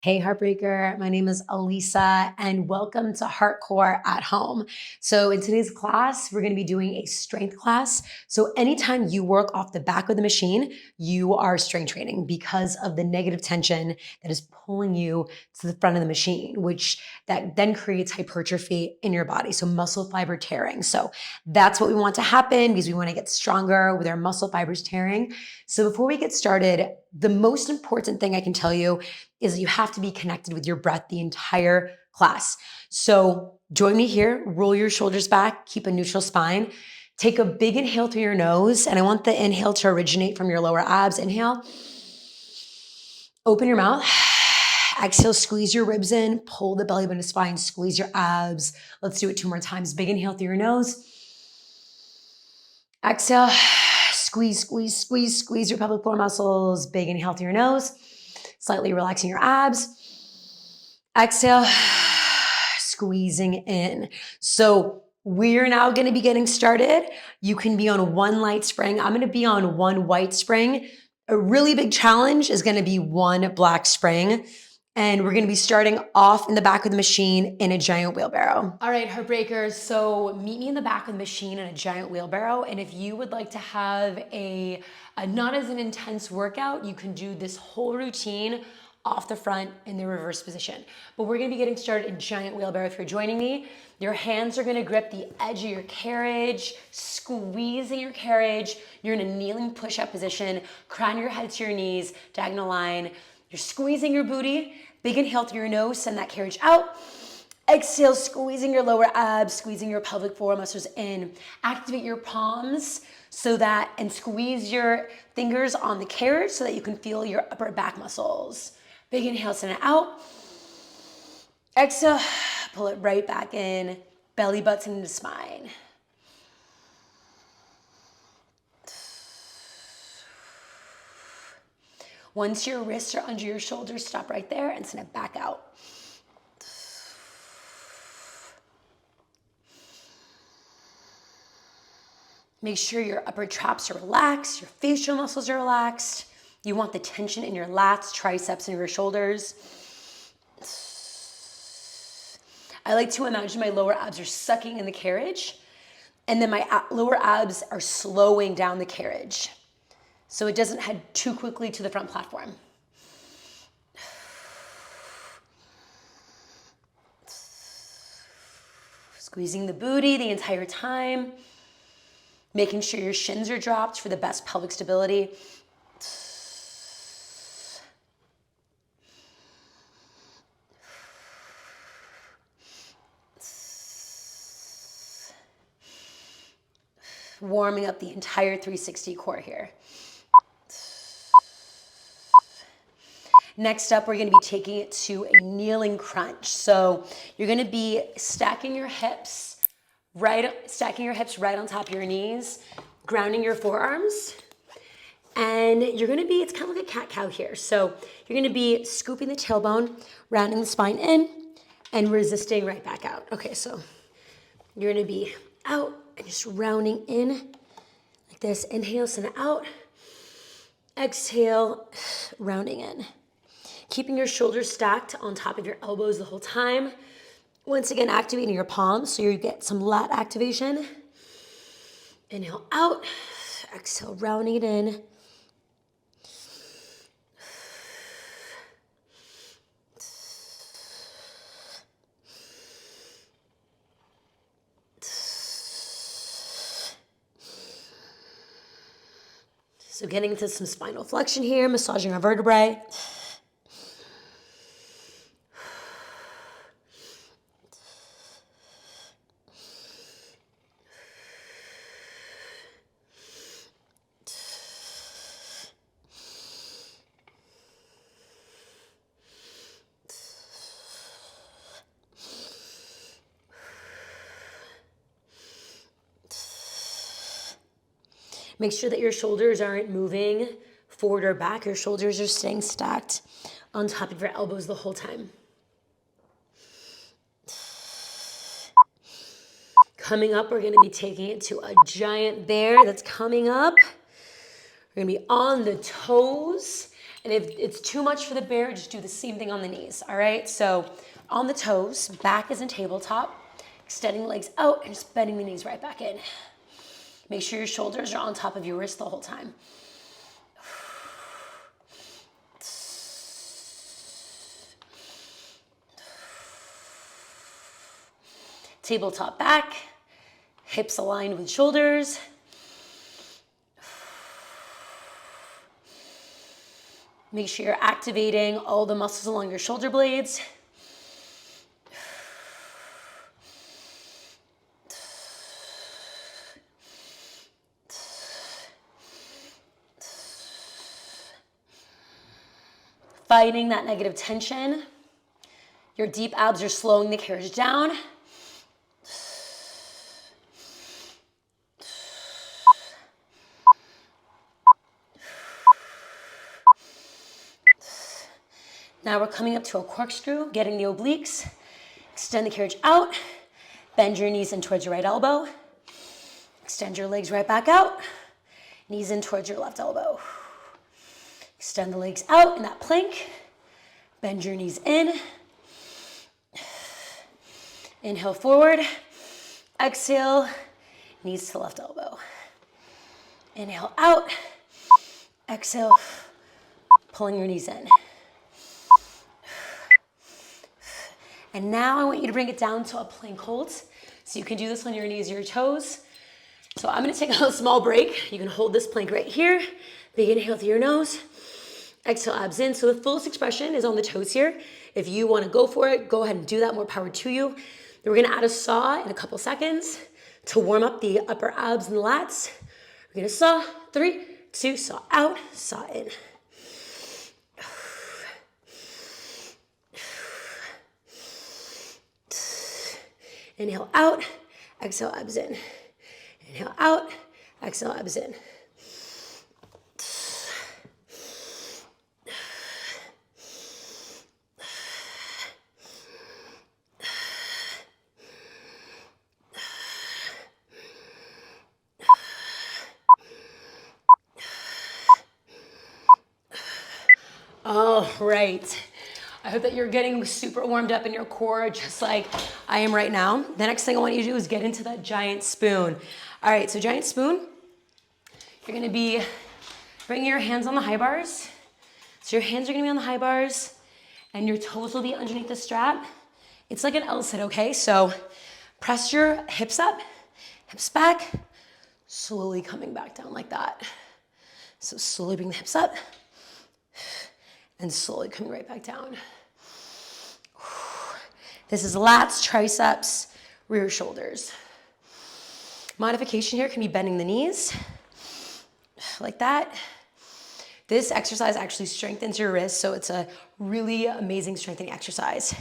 Hey Heartbreaker, my name is Elisa and welcome to HEARTCORE at Home. So in today's class, we're gonna be doing a strength class. So anytime you work off the back of the machine, you are strength training because of the negative tension that is pulling you to the front of the machine, which that then creates hypertrophy in your body. So muscle fiber tearing. So that's what we want to happen because we wanna get stronger with our muscle fibers tearing. So before we get started, the most important thing I can tell you is you have to be connected with your breath the entire class. So join me here, roll your shoulders back, keep a neutral spine, take a big inhale through your nose, and I want the inhale to originate from your lower abs. Inhale, open your mouth. Exhale, squeeze your ribs in, pull the belly button to spine, squeeze your abs. Let's do it 2 more times. Big inhale through your nose. Exhale, squeeze, squeeze, squeeze, squeeze your pelvic floor muscles. Big inhale through your nose, slightly relaxing your abs. Exhale, squeezing in. So we're now gonna be getting started. You can be on one light spring. I'm gonna be on one white spring. A really big challenge is gonna be one black spring. And we're gonna be starting off in the back of the machine in a giant wheelbarrow. All right, Heartbreakers, so meet me in the back of the machine in a giant wheelbarrow. And if you would like to have a not as an intense workout, you can do this whole routine off the front in the reverse position. But we're gonna be getting started in giant wheelbarrow. If you're joining me, your hands are gonna grip the edge of your carriage, squeezing your carriage. You're in a kneeling push-up position, crown your head to your knees, diagonal line. You're squeezing your booty. Big inhale through your nose, send that carriage out. Exhale, squeezing your lower abs, squeezing your pelvic floor muscles in. Activate your palms and squeeze your fingers on the carriage so that you can feel your upper back muscles. Big inhale, send it out. Exhale, pull it right back in. Belly button into spine. Once your wrists are under your shoulders, stop right there and send it back out. Make sure your upper traps are relaxed, your facial muscles are relaxed. You want the tension in your lats, triceps, and your shoulders. I like to imagine my lower abs are sucking in the carriage, and then my lower abs are slowing down the carriage so it doesn't head too quickly to the front platform. Squeezing the booty the entire time, making sure your shins are dropped for the best pelvic stability. Warming up the entire 360 core here. Next up, we're gonna be taking it to a kneeling crunch. So you're gonna be stacking your hips right on top of your knees, grounding your forearms. And you're gonna be, it's kind of like a cat-cow here. So you're gonna be scooping the tailbone, rounding the spine in, and resisting right back out. Okay, so you're gonna be out and just rounding in like this. Inhale, send it out. Exhale, rounding in. Keeping your shoulders stacked on top of your elbows the whole time. Once again, activating your palms so you get some lat activation. Inhale out. Exhale, rounding it in. So getting into some spinal flexion here, massaging our vertebrae. Make sure that your shoulders aren't moving forward or back. Your shoulders are staying stacked on top of your elbows the whole time. Coming up, we're gonna be taking it to a giant bear that's coming up. We're gonna be on the toes, And if it's too much for the bear, just do the same thing on the knees, all right? So on the toes, back is in tabletop, extending the legs out and just bending the knees right back in. Make sure your shoulders are on top of your wrist the whole time. Tabletop back, hips aligned with shoulders. Make sure you're activating all the muscles along your shoulder blades. Fighting that negative tension. Your deep abs are slowing the carriage down. Now we're coming up to a corkscrew, getting the obliques. Extend the carriage out. Bend your knees in towards your right elbow. Extend your legs right back out. Knees in towards your left elbow. Extend the legs out in that plank. Bend your knees in. Inhale forward. Exhale, knees to left elbow. Inhale out. Exhale, pulling your knees in. And now I want you to bring it down to a plank hold. So you can do this on your knees or your toes. So I'm gonna take a small break. You can hold this plank right here. Big inhale through your nose. Exhale, abs in. So the fullest expression is on the toes here. If you wanna go for it, go ahead and do that, more power to you. Then we're gonna add a saw in a couple seconds to warm up the upper abs and the lats. We're gonna saw, 3, 2, saw out, saw in. Inhale out, exhale, abs in. Inhale out, exhale, abs in. All right. I hope that you're getting super warmed up in your core, just like I am right now. The next thing I want you to do is get into that giant spoon. All right, so giant spoon, you're gonna be bringing your hands on the high bars. So your hands are gonna be on the high bars and your toes will be underneath the strap. It's like an L sit, okay? So press your hips up, hips back, slowly coming back down like that. So slowly bring the hips up and slowly coming right back down. This is lats, triceps, rear shoulders. Modification here can be bending the knees, like that. This exercise actually strengthens your wrists, so it's a really amazing strengthening exercise.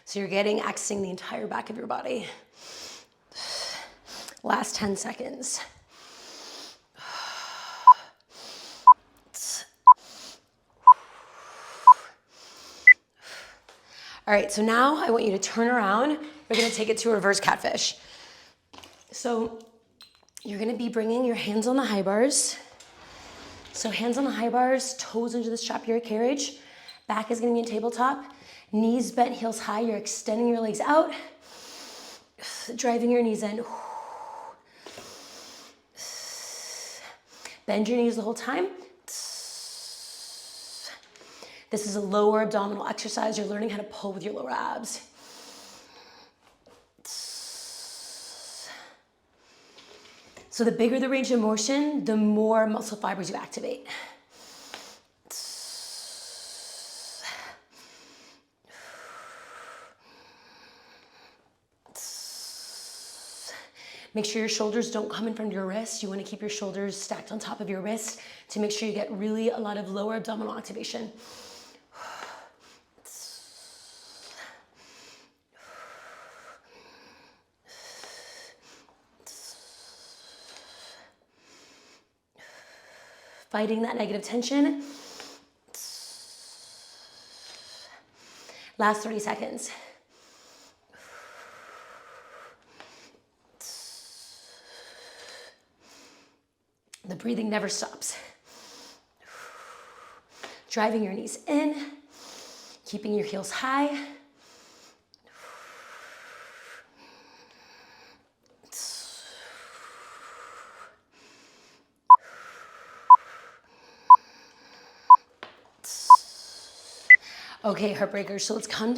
So you're accessing the entire back of your body. Last 10 seconds. All right, so now I want you to turn around. We're gonna take it to a reverse catfish. So you're gonna be bringing your hands on the high bars. So hands on the high bars, toes into the strap of your carriage. Back is gonna be in tabletop. Knees bent, heels high. You're extending your legs out, driving your knees in. Bend your knees the whole time. This is a lower abdominal exercise. You're learning how to pull with your lower abs. So the bigger the range of motion, the more muscle fibers you activate. Make sure your shoulders don't come in front of your wrists. You want to keep your shoulders stacked on top of your wrist to make sure you get really a lot of lower abdominal activation. fighting that negative tension. Last 30 seconds. The breathing never stops. Driving your knees in, keeping your heels high. Okay, heartbreakers, so let's come down.